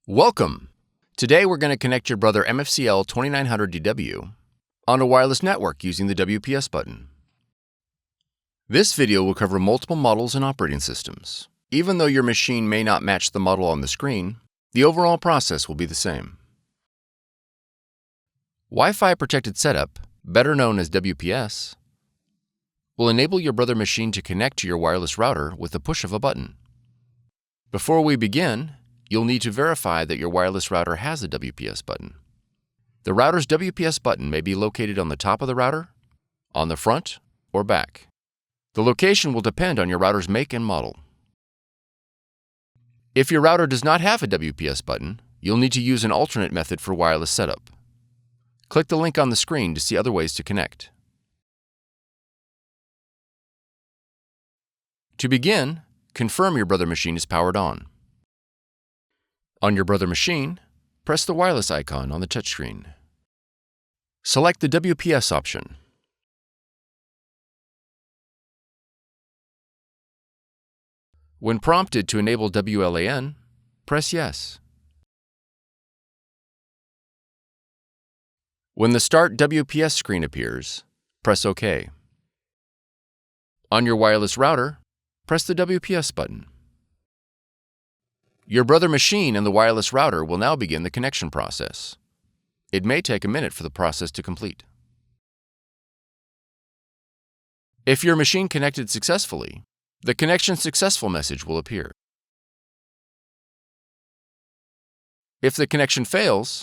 Welcome! Today we're going to connect your Brother MFCL2900DW on a wireless network using the WPS button. This video will cover multiple models and operating systems. Even though your machine may not match the model on the screen, the overall process will be the same. Wi-Fi protected setup, better known as WPS, will enable your Brother machine to connect to your wireless router with the push of a button. Before we begin, you'll need to verify that your wireless router has a WPS button. The router's WPS button may be located on the top of the router, on the front, or back. The location will depend on your router's make and model. If your router does not have a WPS button, you'll need to use an alternate method for wireless setup. Click the link on the screen to see other ways to connect. To begin, confirm your Brother machine is powered on. On your Brother machine, press the wireless icon on the touchscreen. Select the WPS option. When prompted to enable WLAN, press Yes. When the Start WPS screen appears, press OK. On your wireless router, press the WPS button. Your Brother machine and the wireless router will now begin the connection process. It may take a minute for the process to complete. If your machine connected successfully, the Connection Successful message will appear. If the connection fails,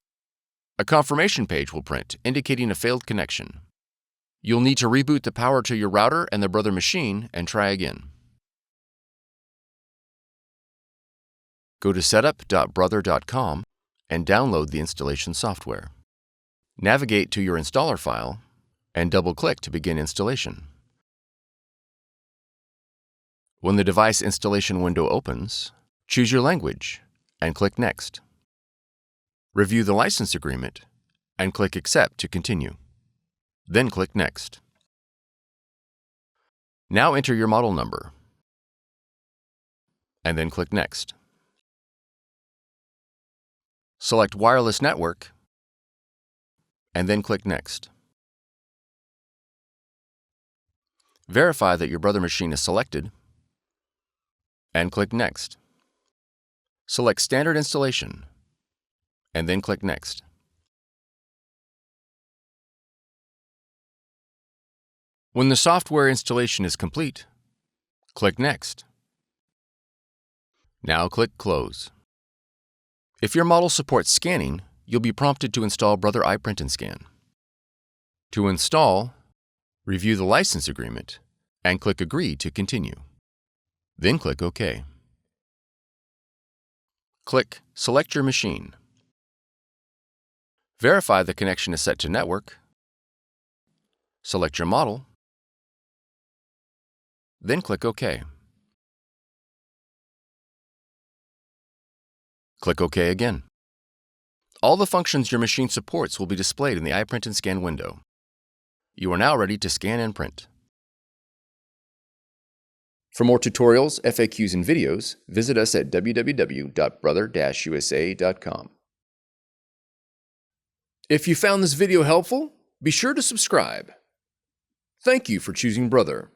a confirmation page will print indicating a failed connection. You'll need to reboot the power to your router and the Brother machine and try again. Go to setup.brother.com and download the installation software. Navigate to your installer file and double-click to begin installation. When the device installation window opens, choose your language and click Next. Review the license agreement and click Accept to continue. Then click Next. Now enter your model number and then click Next. Select Wireless Network and then click Next. Verify that your Brother machine is selected and click Next. Select Standard Installation and then click Next. When the software installation is complete, click Next. Now click Close. If your model supports scanning, you'll be prompted to install Brother iPrint&Scan. To install, review the license agreement and click Agree to continue. Then click OK. Click Select your machine. Verify the connection is set to network. Select your model. Then click OK. Click OK again. All the functions your machine supports will be displayed in the iPrint&Scan window. You are now ready to scan and print. For more tutorials, FAQs, and videos, visit us at www.brother-usa.com. If you found this video helpful, be sure to subscribe. Thank you for choosing Brother.